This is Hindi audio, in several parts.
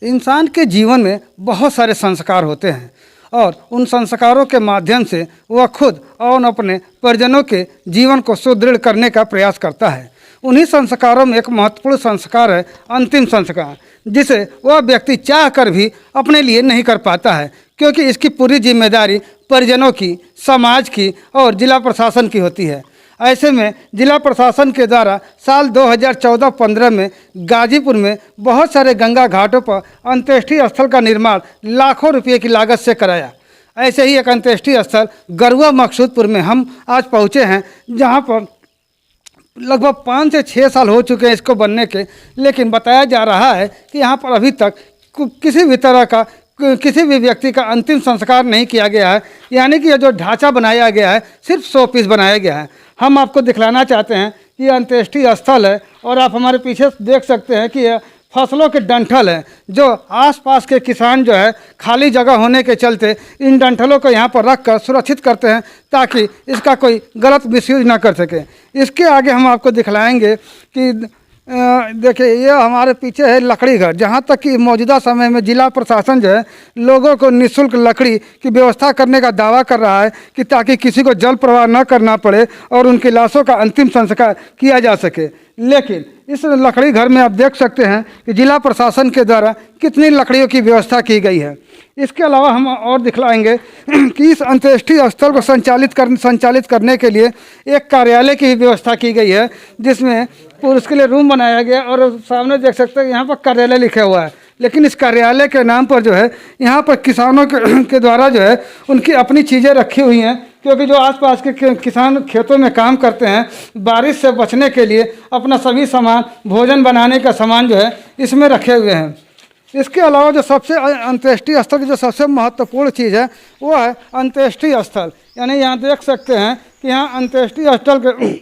इंसान के जीवन में बहुत सारे संस्कार होते हैं और उन संस्कारों के माध्यम से वह खुद और अपने परिजनों के जीवन को सुदृढ़ करने का प्रयास करता है। उन्हीं संस्कारों में एक महत्वपूर्ण संस्कार है अंतिम संस्कार, जिसे वह व्यक्ति चाह कर भी अपने लिए नहीं कर पाता है, क्योंकि इसकी पूरी जिम्मेदारी परिजनों की, समाज की और जिला प्रशासन की होती है। ऐसे में जिला प्रशासन के द्वारा साल 2014-15 में गाजीपुर में बहुत सारे गंगा घाटों पर अंत्येष्टि स्थल का निर्माण लाखों रुपये की लागत से कराया। ऐसे ही एक अंत्येष्टि स्थल गरुआ मकसूदपुर में हम आज पहुँचे हैं, जहाँ पर लगभग 5 से 6 साल हो चुके हैं इसको बनने के, लेकिन बताया जा रहा है कि यहाँ पर अभी तक किसी भी तरह का किसी भी व्यक्ति का अंतिम संस्कार नहीं किया गया है। यानी कि यह जो ढांचा बनाया गया है सिर्फ 100 पीस बनाया गया है। हम आपको दिखलाना चाहते हैं कि यह अंत्येष्टि स्थल है और आप हमारे पीछे देख सकते हैं कि यह फसलों के डंठल हैं, जो आसपास के किसान जो है खाली जगह होने के चलते इन डंठलों को यहाँ पर रख कर सुरक्षित करते हैं ताकि इसका कोई गलत मिसयूज ना कर सके। इसके आगे हम आपको दिखलाएंगे कि देखिए ये हमारे पीछे है लकड़ी घर, जहाँ तक कि मौजूदा समय में जिला प्रशासन जो है लोगों को निःशुल्क लकड़ी की व्यवस्था करने का दावा कर रहा है कि ताकि किसी को जल प्रवाह न करना पड़े और उनकी लाशों का अंतिम संस्कार किया जा सके। लेकिन इस लकड़ी घर में आप देख सकते हैं कि जिला प्रशासन के द्वारा कितनी लकड़ियों की व्यवस्था की गई है। इसके अलावा हम और दिखलाएंगे कि इस अंत्येष्टि स्थल को संचालित करने के लिए एक कार्यालय की भी व्यवस्था की गई है, जिसमें उसके लिए रूम बनाया गया और सामने देख सकते हैं यहाँ पर कार्यालय लिखा हुआ है। लेकिन इस कार्यालय के नाम पर जो है यहाँ पर किसानों के द्वारा जो है उनकी अपनी चीज़ें रखी हुई हैं, क्योंकि जो आसपास के किसान खेतों में काम करते हैं बारिश से बचने के लिए अपना सभी सामान, भोजन बनाने का सामान जो है इसमें रखे हुए हैं। इसके अलावा जो सबसे अंत्येष्टि स्थल की जो सबसे महत्वपूर्ण चीज़ है वो है अंत्येष्टि स्थल। यानी यहाँ देख सकते हैं कि यहाँ अंत्येष्टि स्थल के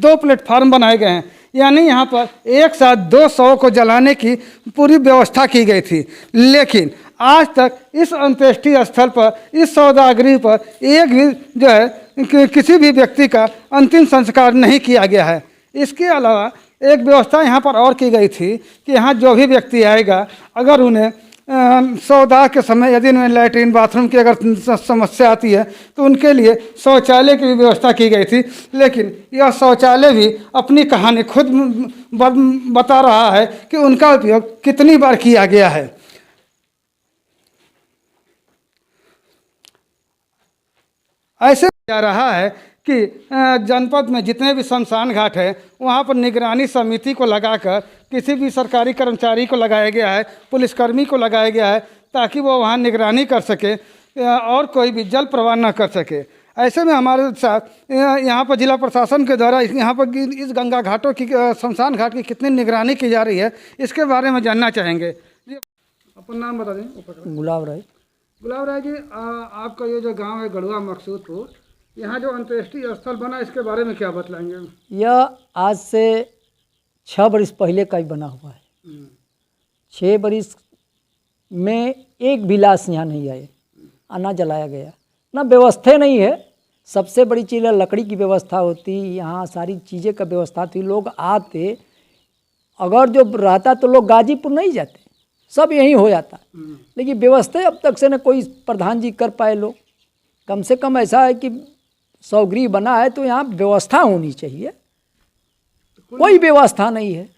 2 प्लेटफार्म बनाए गए हैं। यानी यहाँ पर एक साथ 2 शवों को जलाने की पूरी व्यवस्था की गई थी, लेकिन आज तक इस अंत्येष्टि स्थल पर, इस सौदागृह पर एक भी जो है किसी भी व्यक्ति का अंतिम संस्कार नहीं किया गया है। इसके अलावा एक व्यवस्था यहाँ पर और की गई थी कि यहाँ जो भी व्यक्ति आएगा, अगर उन्हें सौदा के समय यदि उन्हें लैट्रिन बाथरूम की अगर समस्या आती है तो उनके लिए शौचालय की भी व्यवस्था की गई थी। लेकिन यह शौचालय भी अपनी कहानी खुद बता रहा है कि उनका उपयोग कितनी बार किया गया है। ऐसे जा रहा है कि जनपद में जितने भी शमशान घाट है वहाँ पर निगरानी समिति को लगाकर किसी भी सरकारी कर्मचारी को लगाया गया है, पुलिसकर्मी को लगाया गया है, ताकि वो वहाँ निगरानी कर सके और कोई भी जल प्रवाह न कर सके। ऐसे में हमारे साथ यहाँ पर जिला प्रशासन के द्वारा यहाँ पर इस गंगा घाटों की, शमशान घाट की कितनी निगरानी की जा रही है, इसके बारे में जानना चाहेंगे। जी अपना नाम बता दें। गुलाब राय। गुलाब राय जी, आपका ये जो गाँव है गरुआ मकसूदपुर, यहाँ जो अंत्येष्टि स्थल बना इसके बारे में क्या बतलाएंगे? यह आज से 6 बरस पहले का ही बना हुआ है। 6 बरस में एक भी लाश यहाँ नहीं आए, ना जलाया गया, ना व्यवस्था नहीं है। सबसे बड़ी चीज़ है लकड़ी की व्यवस्था होती, यहाँ सारी चीज़ें का व्यवस्था थी। लोग आते, अगर जो रहता तो लोग गाजीपुर नहीं जाते, सब यहीं हो जाता। लेकिन व्यवस्था अब तक से न कोई प्रधान जी कर पाए। लोग कम से कम ऐसा है कि सौगृह बना है तो यहाँ व्यवस्था होनी चाहिए, कोई व्यवस्था नहीं है।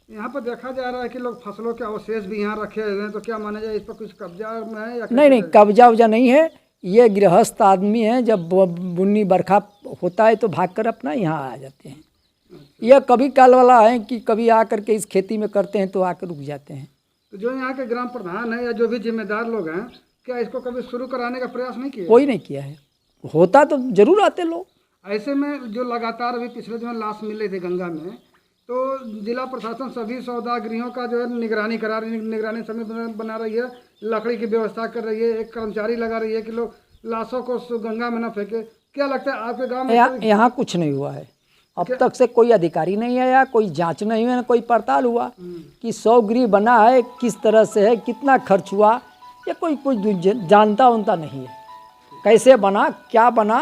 यहाँ पर देखा जा रहा है कि लोग फसलों के अवशेष भी यहाँ रखे हुए हैं, तो क्या माना जाए इस पर कुछ कब्जा में है या नहीं, कब्जा उब्जा नहीं है। ये गृहस्थ आदमी हैं, जब बुन्नी बरखा होता है तो भागकर अपना यहाँ आ जाते हैं। यह कभी काल वाला है कि कभी आकर के इस खेती में करते हैं तो आकर रुक जाते हैं। तो जो यहाँ के ग्राम प्रधान है या जो भी जिम्मेदार लोग हैं, क्या इसको कभी शुरू कराने का प्रयास नहीं किया? कोई नहीं किया है। होता तो जरूर आते लोग। ऐसे में जो लगातार अभी पिछले दिनों लाश मिल रही थी गंगा में, तो जिला प्रशासन सभी सौदागृहों का जो है निगरानी करा रही है, निगरानी समिति बना रही है, लकड़ी की व्यवस्था कर रही है, एक कर्मचारी लगा रही है कि लोग लाशों को गंगा में न फेंके। क्या लगता है आपके गाँव में? यहाँ कुछ नहीं हुआ है अब तक से। कोई अधिकारी नहीं आया, कोई जांच नहीं हुआ, कोई पड़ताल हुआ कि सौगृह बना है, किस तरह से है, कितना खर्च हुआ, या कोई जानता उनता नहीं है कैसे बना, क्या बना।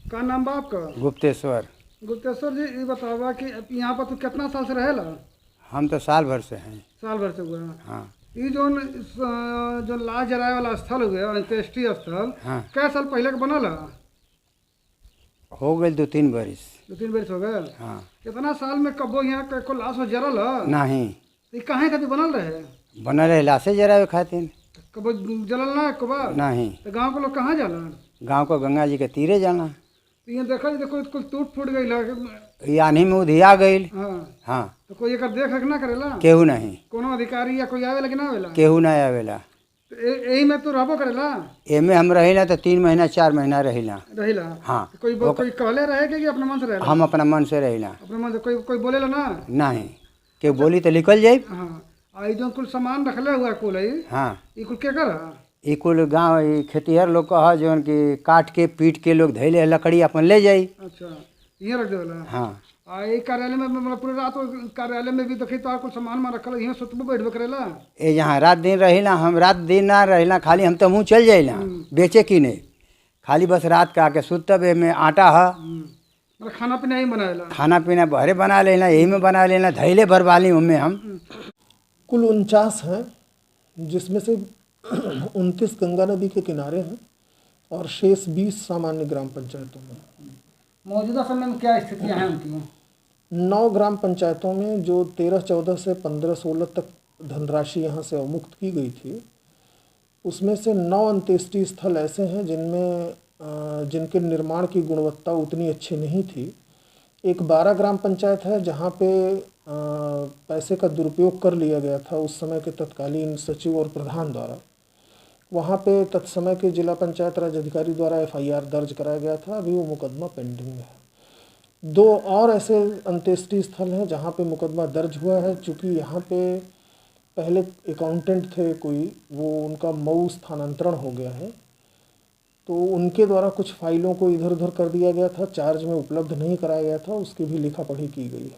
का नाम बा आपका? गुप्तेश्वर। गुप्तेश्वर जी, ये बतावा कि यहाँ पर तो कितना साल से रहेला? हम तो साल भर से हैं। साल भर से हुआ है। हाँ ये जो लाश जलाए वाला स्थल हो गया अंत्येष्टि स्थल, हाँ कै साल पहले के बनल है? हो गए 2-3 बरिस। 2-3 वर्ष हो गए। हाँ इतना साल में कबो यहाँ को लाश हो जरल है? नहीं तो ये काहे खातिर बनल रहे? बनल रहे लाशे जरावे खातिर। कबो जलल ना एक बार? नहीं तो गांव के लोग कहाँ जाला? गांव को गंगा जी के तीरे जाना। तो यहाँ देखो देखो कुल टूट फूट गई लगे। ये आन्ही में उधिया गई। हाँ, हाँ तो कोई एक देख रेख ना करेला? केहू नहीं, कोनो अधिकारी या कोई आवेला कि ना आवेला? केहू नहीं आवेला। तो यही में तू रहबो करेला? एमे हम रहिला तो 3 महीना 4 महीना रहिला। रहिला? हाँ तो कोई कहले रहे कि अपने मन से रहेला? हम अपना मन से रहिला। अपने मन से कोई बोलेला ना? नहीं के बोली तो निकल जाए। हाँ, आई जो कुल सामान रखले हुआ कुल है, हाँ ये कुल के कर? ये कुल गाँव खेतिहर लोग कह जौन कि काट के पीट के लोग धैले लकड़ी अपन ले जाई। अच्छा, ये रख देला? हाँ ये कार्यालय में मतलब पूरे रात कार्यालय में भी देखी तो कुछ सामान में रखल यहाँ सुतबो बैठबे करेला? ये यहाँ रात दिन रहिला, हम रात दिन ना रहिला, खाली हम तो मुँह चल जाइला बेचे की नहीं, खाली बस रात का आके सुतब। में आटा है, मतलब खाना पीना ही बनाएला? खाना पीना बहरे बना लेना, यही में बना लेना, धैले भरवाली उनमें हम। कुल 49 हैं, जिसमें से 29 गंगा नदी के किनारे हैं और शेष 20 सामान्य ग्राम पंचायतों में। मौजूदा समय में क्या स्थितियाँ हैं उनकी? 9 ग्राम पंचायतों में जो 13-14 से 15-16 तक धनराशि यहाँ से अवमुक्त की गई थी, उसमें से 9 अंत्येष्टि स्थल ऐसे हैं जिनके निर्माण की गुणवत्ता उतनी अच्छी नहीं थी। एक 12 ग्राम पंचायत है जहाँ पे पैसे का दुरुपयोग कर लिया गया था उस समय के तत्कालीन सचिव और प्रधान द्वारा। वहाँ पे तत्समय के जिला पंचायत राज अधिकारी द्वारा FIR दर्ज कराया गया था, अभी वो मुकदमा पेंडिंग में है। 2 और ऐसे अंत्येष्टि स्थल हैं जहाँ पे मुकदमा दर्ज हुआ है। चूँकि यहाँ पे पहले अकाउंटेंट थे कोई, वो उनका मऊ स्थानांतरण हो गया है, तो उनके द्वारा कुछ फाइलों को इधर उधर कर दिया गया था, चार्ज में उपलब्ध नहीं कराया गया था, उसकी भी लिखा पढ़ी की गई।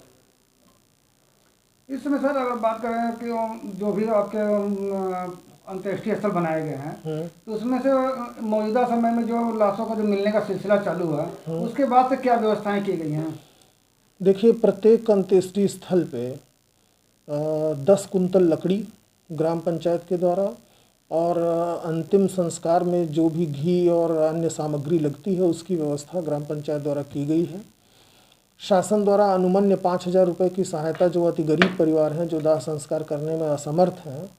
इस समय सर अगर बात करें कि जो भी आपके अंत्येष्टि स्थल बनाए गए हैं, तो उसमें से मौजूदा समय में जो लाशों का जो मिलने का सिलसिला चालू है, उसके बाद से क्या व्यवस्थाएं की गई हैं? देखिए, प्रत्येक अंत्येष्टि स्थल पे 10 कुंतल लकड़ी ग्राम पंचायत के द्वारा और अंतिम संस्कार में जो भी घी और अन्य सामग्री लगती है उसकी व्यवस्था ग्राम पंचायत द्वारा की गई है। शासन द्वारा अनुमन्य 5,000 रुपये की सहायता जो अति गरीब परिवार हैं, जो दाह संस्कार करने में असमर्थ हैं,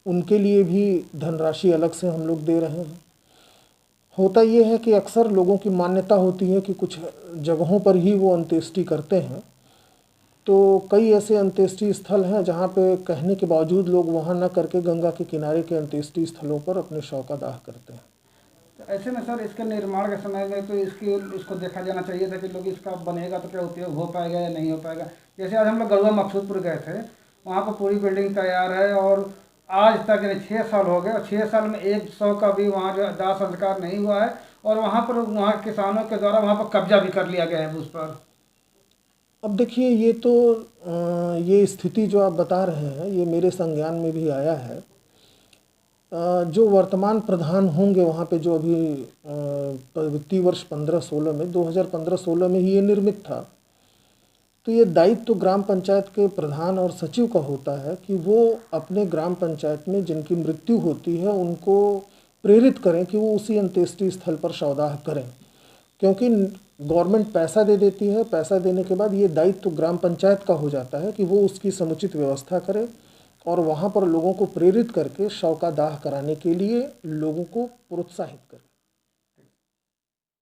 उनके लिए भी धनराशि अलग से हम लोग दे रहे हैं। होता ये है कि अक्सर लोगों की मान्यता होती है कि कुछ जगहों पर ही वो अंत्येष्टि करते हैं, तो कई ऐसे अंत्येष्टि स्थल हैं जहाँ पे कहने के बावजूद लोग वहाँ न करके गंगा के किनारे के अंत्येष्टि स्थलों पर अपने शव का दाह करते हैं। तो ऐसे में सर इसके निर्माण के समय में तो इसको देखा जाना चाहिए था कि लोग इसका बनेगा तो क्या उपयोग हो पाएगा या नहीं हो पाएगा। जैसे आज हम लोग गरुआ मकसूदपुर गए थे, वहाँ पर पूरी बिल्डिंग तैयार है और आज तक 6 साल हो गए और 6 साल में 100 का भी वहाँ जो दाह संस्कार नहीं हुआ है और वहाँ पर वहाँ किसानों के द्वारा वहाँ पर कब्जा भी कर लिया गया है उस पर। अब देखिए, ये स्थिति जो आप बता रहे हैं ये मेरे संज्ञान में भी आया है। जो वर्तमान प्रधान होंगे वहाँ पे, जो अभी वित्तीय वर्ष 15-16 में 2015-16 में ही ये निर्मित था, तो ये दायित्व तो ग्राम पंचायत के प्रधान और सचिव का होता है कि वो अपने ग्राम पंचायत में जिनकी मृत्यु होती है उनको प्रेरित करें कि वो उसी अंत्येष्टि स्थल पर शवदाह करें, क्योंकि गवर्नमेंट पैसा दे देती है। पैसा देने के बाद ये दायित्व तो ग्राम पंचायत का हो जाता है कि वो उसकी समुचित व्यवस्था करे और वहाँ पर लोगों को प्रेरित करके शव का दाह कराने के लिए लोगों को प्रोत्साहित करे।